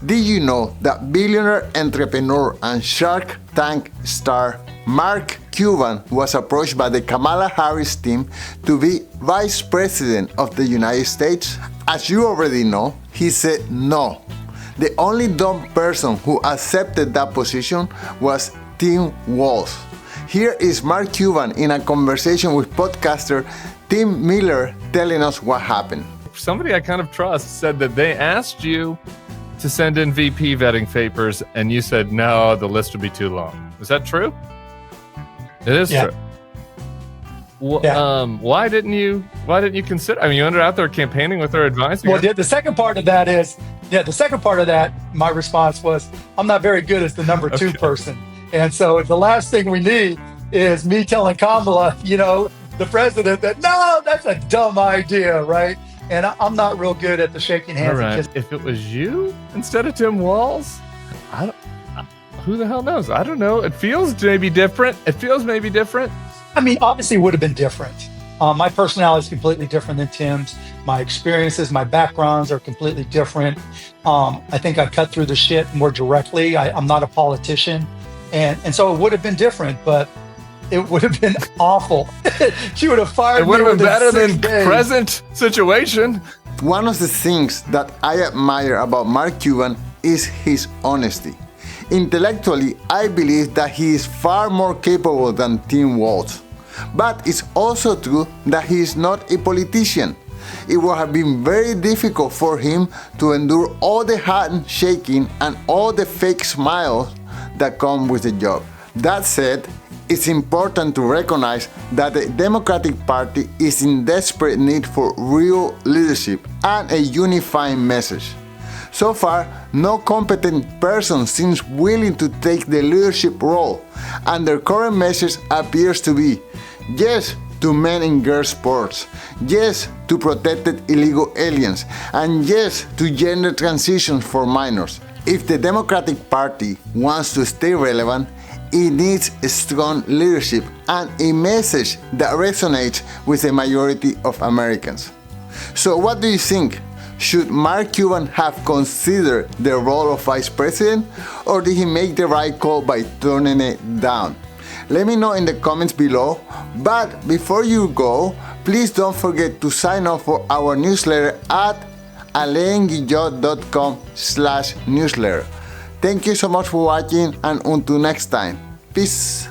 Did you know that billionaire entrepreneur and Shark Tank star Mark Cuban was approached by the Kamala Harris team to be Vice President of the United States? As you already know, he said no. The only dumb person who accepted that position was Tim Walz. Here is Mark Cuban in a conversation with podcaster Tim Miller telling us what happened. Somebody I kind of trust said that they asked you to send in VP vetting papers and you said no, the list would be too long. Is that true? It is true. Why didn't you consider? I mean, you ended out there campaigning with our advisor. Well, the second part of that, my response was, I'm not very good as the number two person. And so the last thing we need is me telling Kamala, the president, that no, that's a dumb idea, right? And I'm not real good at the shaking hands. All right. If it was you instead of Tim Walz, who the hell knows? I don't know. It feels maybe different. I mean, obviously it would have been different. My personality is completely different than Tim's. My experiences, my backgrounds are completely different. I think I cut through the shit more directly. I'm not a politician. And so it would have been different, but it would have been awful. She would have fired me. It would have been better than days. Present situation. One of the things that I admire about Mark Cuban is his honesty. Intellectually, I believe that he is far more capable than Tim Walz. But it's also true that he is not a politician. It would have been very difficult for him to endure all the handshaking and all the fake smiles that come with the job. That said, it's important to recognize that the Democratic Party is in desperate need for real leadership and a unifying message. So far, no competent person seems willing to take the leadership role, and their current message appears to be yes to men and girls sports, yes to protected illegal aliens, and yes to gender transitions for minors. If the Democratic Party wants to stay relevant, it needs a strong leadership and a message that resonates with the majority of Americans. So what do you think? Should Mark Cuban have considered the role of vice president, or did he make the right call by turning it down? Let me know in the comments below, but before you go, please don't forget to sign up for our newsletter at alainguillot.com/newsletter. Thank you so much for watching, and until next time, peace.